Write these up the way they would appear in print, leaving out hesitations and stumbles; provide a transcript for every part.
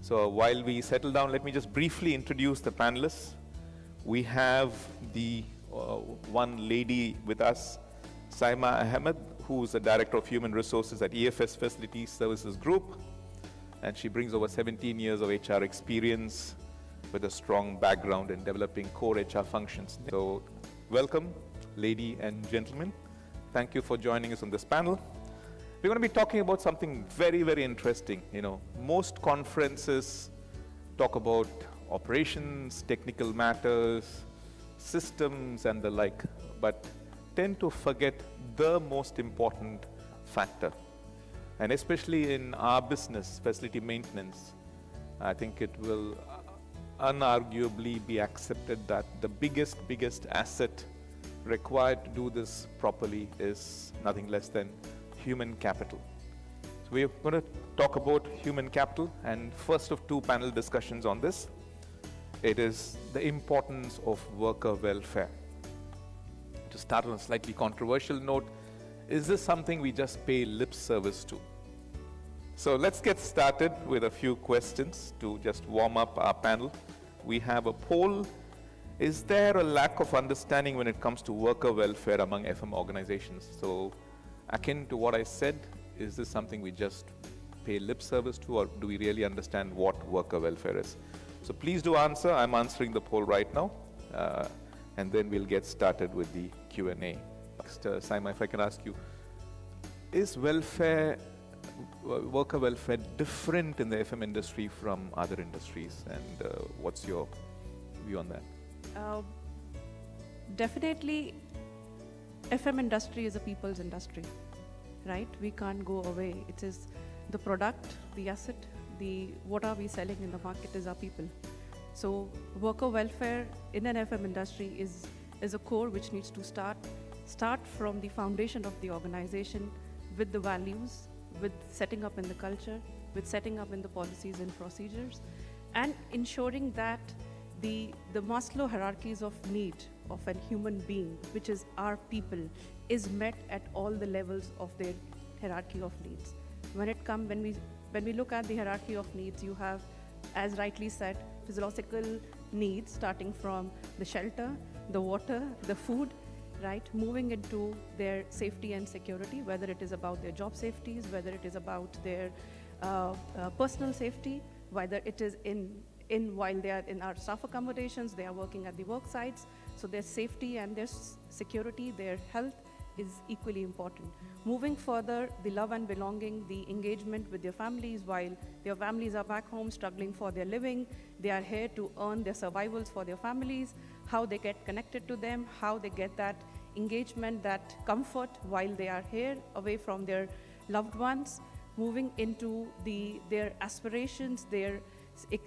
So while we settle down, let me just briefly introduce the panelists. We have the one lady with us, Saima Ahmed, who's the Director of Human Resources at EFS Facility Services Group. And she brings over 17 years of HR experience with a strong background in developing core HR functions. So welcome, lady and gentlemen. Thank you for joining us on this panel. We're going to be talking about something very, very interesting. Most conferences talk about operations, technical matters, systems, and the like, but tend to forget the most important factor. And especially in our business, facility maintenance, I think it will unarguably be accepted that the biggest asset required to do this properly is nothing less than human capital. So we're going to talk about human capital, and first of two panel discussions on this. It is the importance of worker welfare. To start on a slightly controversial note, is this something we just pay lip service to? So let's get started with a few questions to just warm up our panel. We have a poll. Is there a lack of understanding when it comes to worker welfare among FM organizations? So akin to what I said, is this something we just pay lip service to, or do we really understand what worker welfare is? So please do answer. I'm answering the poll right now, and then we'll get started with the Q&A. Next, Saima, if I can ask you, is worker welfare different in the FM industry from other industries, and what's your view on that? Definitely, FM industry is a people's industry, right? We can't go away. It is the product, the asset, what are we selling in the market is our people. So worker welfare in an FM industry is a core which needs to start from the foundation of the organization, with the values, with setting up in the culture, with setting up in the policies and procedures, and ensuring that the Maslow hierarchies of need of a human being, which is our people, is met at all the levels of their hierarchy of needs. When we look at the hierarchy of needs, you have, as rightly said, physiological needs starting from the shelter, the water, the food, right? Moving into their safety and security, whether it is about their job safeties, whether it is about their personal safety, whether it is while they are in our staff accommodations, they are working at the work sites. So their safety and their security, their health is equally important. Moving further, the love and belonging, the engagement with their families while their families are back home struggling for their living. They are here to earn their survivals for their families, how they get connected to them, how they get that engagement, that comfort while they are here away from their loved ones. Moving into their aspirations, their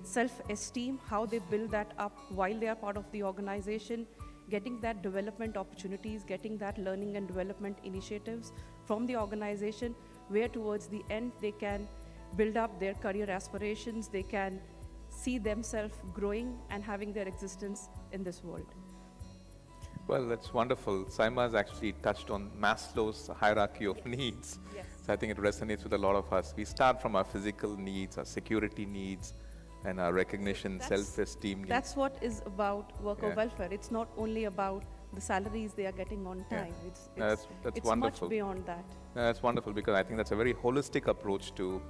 self-esteem, how they build that up while they are part of the organization, getting that development opportunities, getting that learning and development initiatives from the organization, where towards the end they can build up their career aspirations, they can see themselves growing and having their existence in this world. Well, that's wonderful. Saima has actually touched on Maslow's hierarchy of needs. Yes. So I think it resonates with a lot of us. We start from our physical needs, our security needs, and our recognition, self-esteem needs. That's what is about worker welfare. It's not only about the salaries they are getting on time. That's it's wonderful. Much beyond that. That's wonderful, because I think that's a very holistic approach to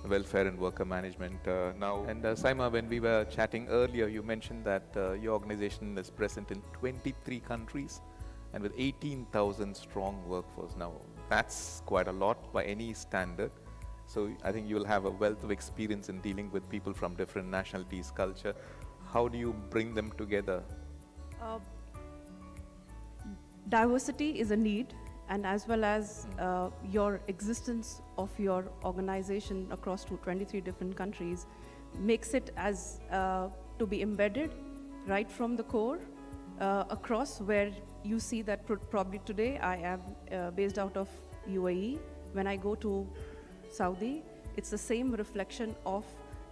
welfare and worker management now. And Saima, when we were chatting earlier, you mentioned that your organization is present in 23 countries and with 18,000 strong workforce. Now, that's quite a lot by any standard. So I think you'll have a wealth of experience in dealing with people from different nationalities, culture. How do you bring them together? Diversity is a need, and as well as your existence of your organization across 23 different countries makes it as to be embedded right from the core across, where you see that probably today I am based out of UAE. When I go to Saudi, it's the same reflection of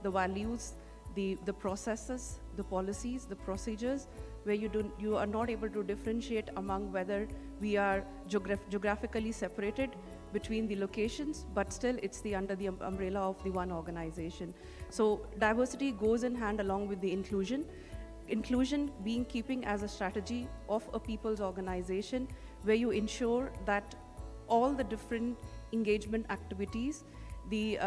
the values, the processes, the policies, the procedures, where you are not able to differentiate among whether we are geographically separated between the locations, but still it's under the umbrella of the one organization. So diversity goes in hand along with the inclusion. Inclusion being keeping as a strategy of a people's organization, where you ensure that all the different engagement activities, the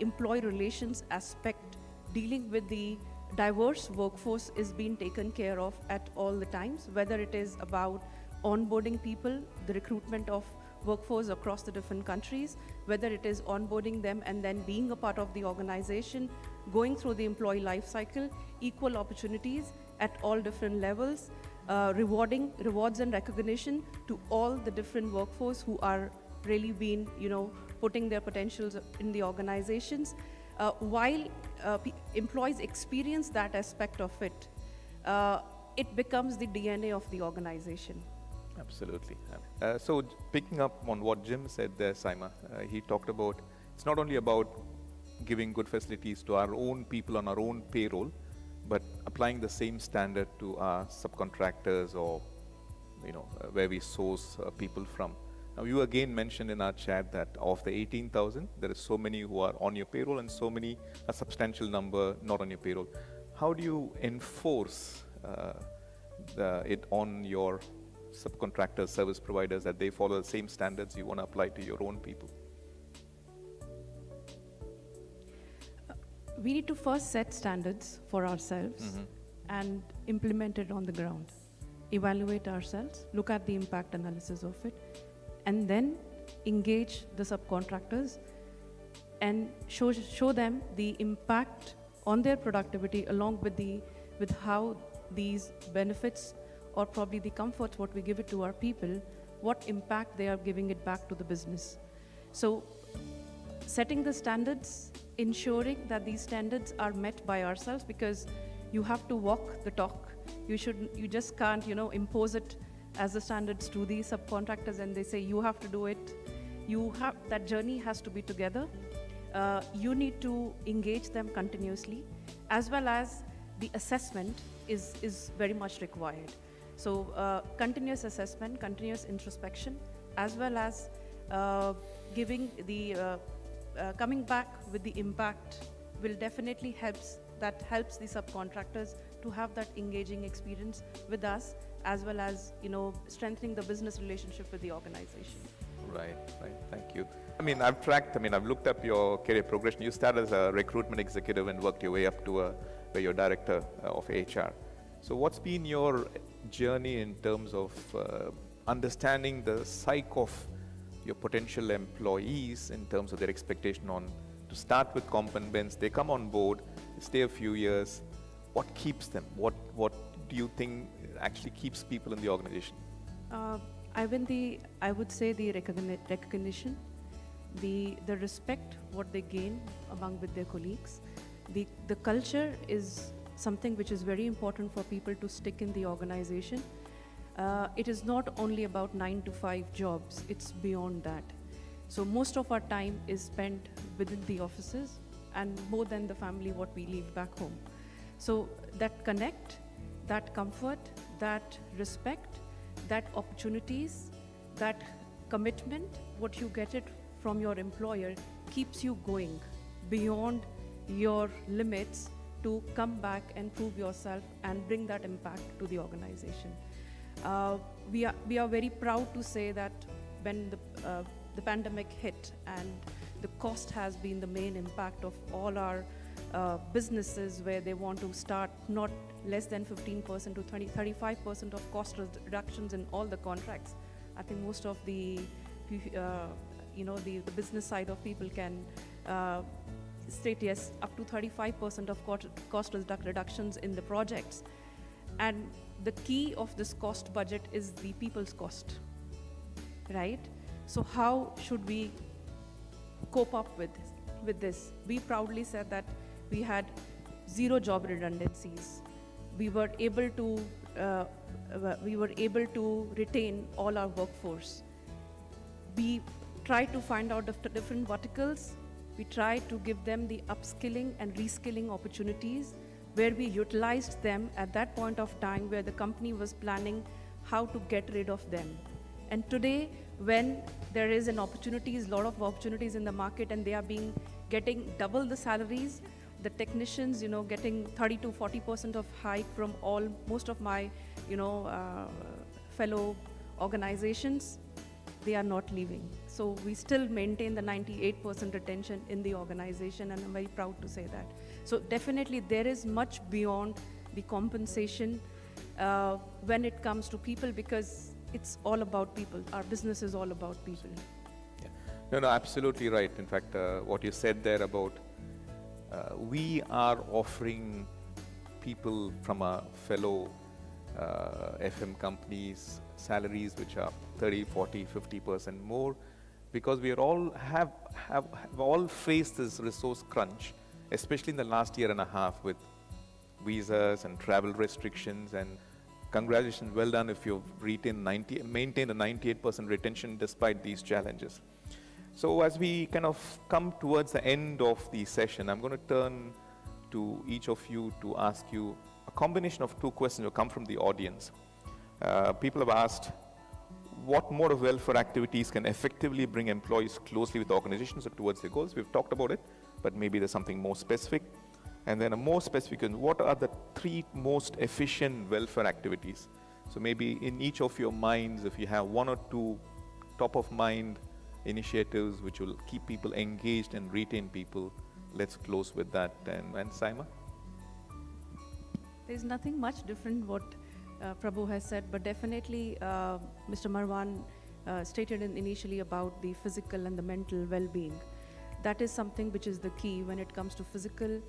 employee relations aspect dealing with the diverse workforce is being taken care of at all the times, whether it is about onboarding people, the recruitment of workforce across the different countries, whether it is onboarding them and then being a part of the organization, going through the employee life cycle, equal opportunities at all different levels, rewards and recognition to all the different workforce who are really been, putting their potentials in the organizations. While employees experience that aspect of it, it becomes the DNA of the organization. Absolutely. So picking up on what Jim said there, Saima, he talked about it's not only about giving good facilities to our own people on our own payroll, but applying the same standard to our subcontractors or where we source people from. Now, you again mentioned in our chat that of the 18,000, there is so many who are on your payroll and so many, a substantial number, not on your payroll. How do you enforce it on your subcontractors, service providers, that they follow the same standards you want to apply to your own people? We need to first set standards for ourselves and implement it on the ground. Evaluate ourselves, look at the impact analysis of it, and then engage the subcontractors and show them the impact on their productivity along with how these benefits or probably the comforts what we give it to our people, what impact they are giving it back to the business. So setting the standards, ensuring that these standards are met by ourselves, because you have to walk the talk. You just can't, impose it as the standards to the subcontractors and they say you have to do it. That journey has to be together. You need to engage them continuously, as well as the assessment is very much required. So continuous assessment, continuous introspection, as well as giving the coming back with the impact will definitely helps the subcontractors to have that engaging experience with us, as well as strengthening the business relationship with the organization. Right. Thank you. I've looked up your career progression. You started as a recruitment executive and worked your way up to where you're director of HR. So what's been your journey in terms of understanding the psyche of your potential employees in terms of their expectation on to start with comp and bends, they come on board, stay a few years. What keeps them? What do you think actually keeps people in the organization? I would say the recognition, the respect what they gain among with their colleagues. The culture is something which is very important for people to stick in the organization. It is not only about 9 to 5 jobs, it's beyond that. So most of our time is spent within the offices and more than the family what we leave back home. So that connect, that comfort, that respect, that opportunities, that commitment, what you get it from your employer keeps you going beyond your limits to come back and prove yourself and bring that impact to the organization. We are very proud to say that when the pandemic hit and the cost has been the main impact of all our businesses, where they want to start not less than 15% to 35% of cost reductions in all the contracts. I think most of the business side of people can state yes, up to 35% of cost reductions in the projects. And the key of this cost budget is the people's cost, right? So how should we cope up with this? We proudly said that we had 0 job redundancies. We were able to retain all our workforce. We tried to find out the different verticals. We tried to give them the upskilling and reskilling opportunities where we utilized them at that point of time where the company was planning how to get rid of them. And today, when there is an opportunities, lot of opportunities in the market, and they are getting double the salaries, the technicians, getting 30 to 40% of hike from most of my, fellow organizations, they are not leaving. So we still maintain the 98% retention in the organization, and I'm very proud to say that. So definitely there is much beyond the compensation when it comes to people, because it's all about people. Our business is all about people. Yeah. No, absolutely right. In fact, what you said there about we are offering people from our fellow FM companies salaries which are 30, 40, 50% more, because we are all have all faced this resource crunch, especially in the last year and a half with visas and travel restrictions. And congratulations, well done if you've maintained a 98% retention despite these challenges. So as we kind of come towards the end of the session, I'm going to turn to each of you to ask you a combination of two questions that come from the audience. People have asked, what mode of welfare activities can effectively bring employees closely with organizations or towards their goals? We've talked about it, but maybe there's something more specific. And then a more specific one, what are the 3 most efficient welfare activities? So maybe in each of your minds, if you have 1 or 2 top of mind initiatives which will keep people engaged and retain people, let's close with that. And Saima? There's nothing much different what Prabhu has said, but definitely Mr. Marwan stated initially about the physical and the mental well-being. That is something which is the key when it comes to physical,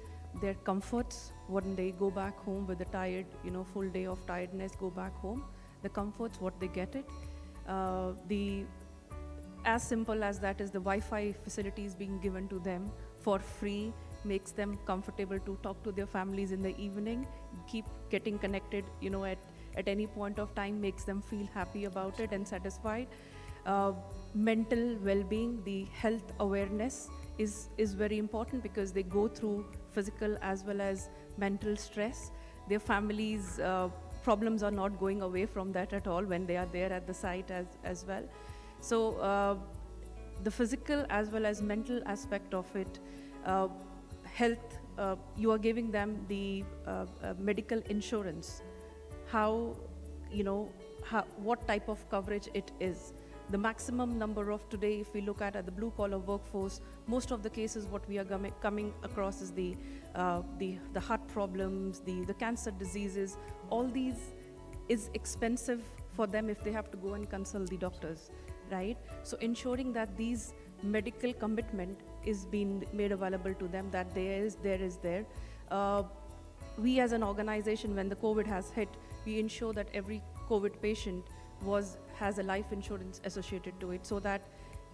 their comforts when they go back home with the tired, full day of tiredness, go back home, the comforts, what they get it. As simple as that is the Wi-Fi facilities being given to them for free, makes them comfortable to talk to their families in the evening, keep getting connected, at any point of time, makes them feel happy about it and satisfied. Mental well-being, the health awareness is very important, because they go through physical as well as mental stress. Their families' problems are not going away from that at all when they are there at the site as well. So the physical as well as mental aspect of it, health, you are giving them the medical insurance, what type of coverage it is. The maximum number of today, if we look at the blue collar workforce, most of the cases what we are coming across is the heart problems, the cancer diseases. All these is expensive for them if they have to go and consult the doctors, right? So ensuring that these medical commitment is being made available to them, that there is there. We as an organization, when the COVID has hit, we ensure that every COVID patient has a life insurance associated to it, so that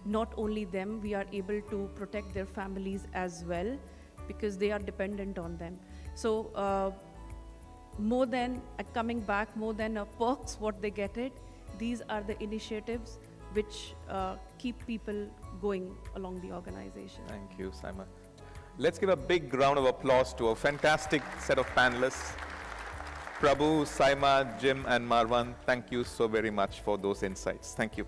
not only them, we are able to protect their families as well, because they are dependent on them. So more than coming back, more than perks what they get it, these are the initiatives which keep people going along the organization. Thank you, Saima. Let's give a big round of applause to a fantastic set of panelists. Prabhu, Saima, Jim, and Marwan, thank you so very much for those insights. Thank you.